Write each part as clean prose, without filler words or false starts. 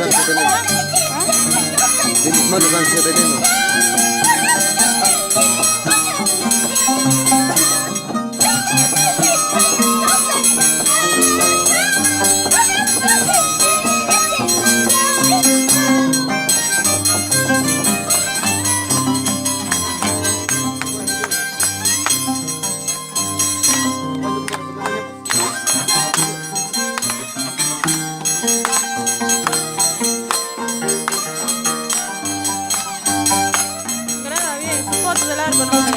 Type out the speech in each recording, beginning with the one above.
van sa veneno. Di mismo nos van sa veneno. Graba bien, sus fotos del árbol no veo.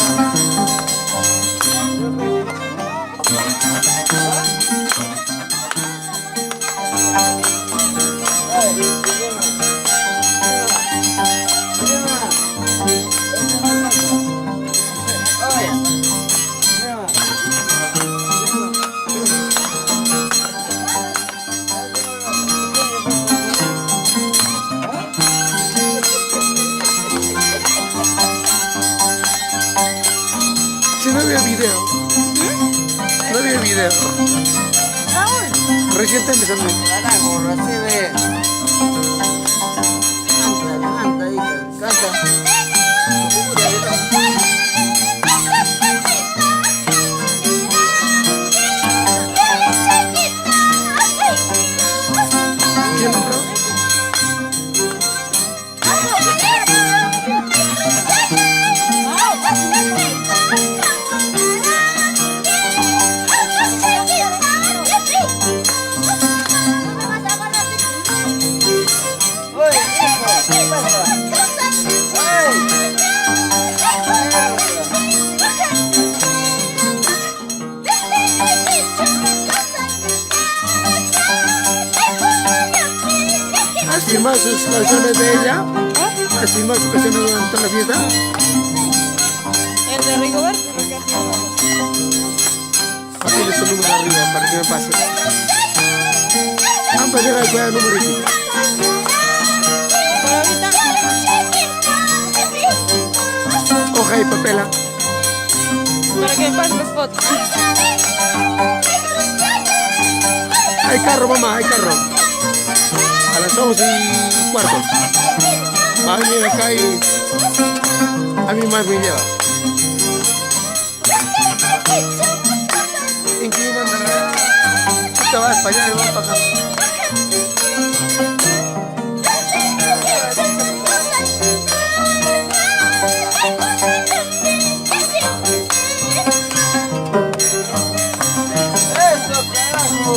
Si no había video. No había video. Recién está empezando. Carajo, recibe. Canta, hija, canta. ¿Quién entró? Oye, hijo, ¿qué pasa? Oye. Así más sus canciones de ella. Así más sus canciones durante la fiesta. El de Rigoberto. Tiene su número arriba para que me pase. Vamos a llegar al cuidado número 1. Por ahorita. Hoja y papel. Para que me pases las fotos. Hay carro, mamá, hay carro. A las 11:15. Va a venir acá y a mí más me lleva. ¿En qué iban a dar? Esta va para allá y va para acá. Eso, carajo.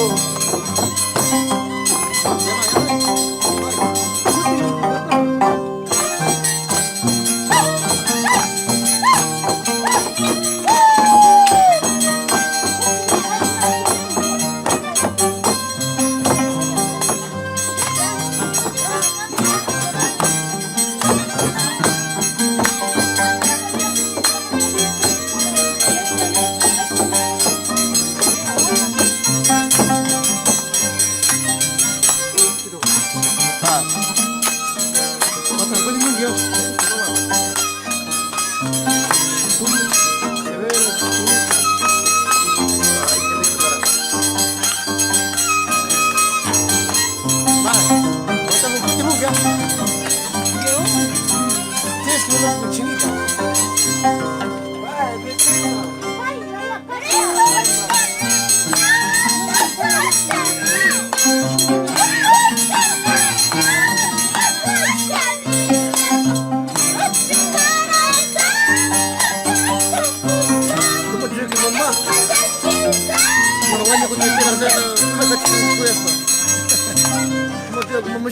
Otra, ¿cuál es mi Dios? Se ve ay, qué lindo para. Otra vez, ¿qué nunca? Tienes que ver una cochinita. Vale, vecino. ¿Cómo tienes que mamá? Bueno, bueno, cuando yo quiero hacer la cochinita, pues. ¿Cómo tienes que mamá?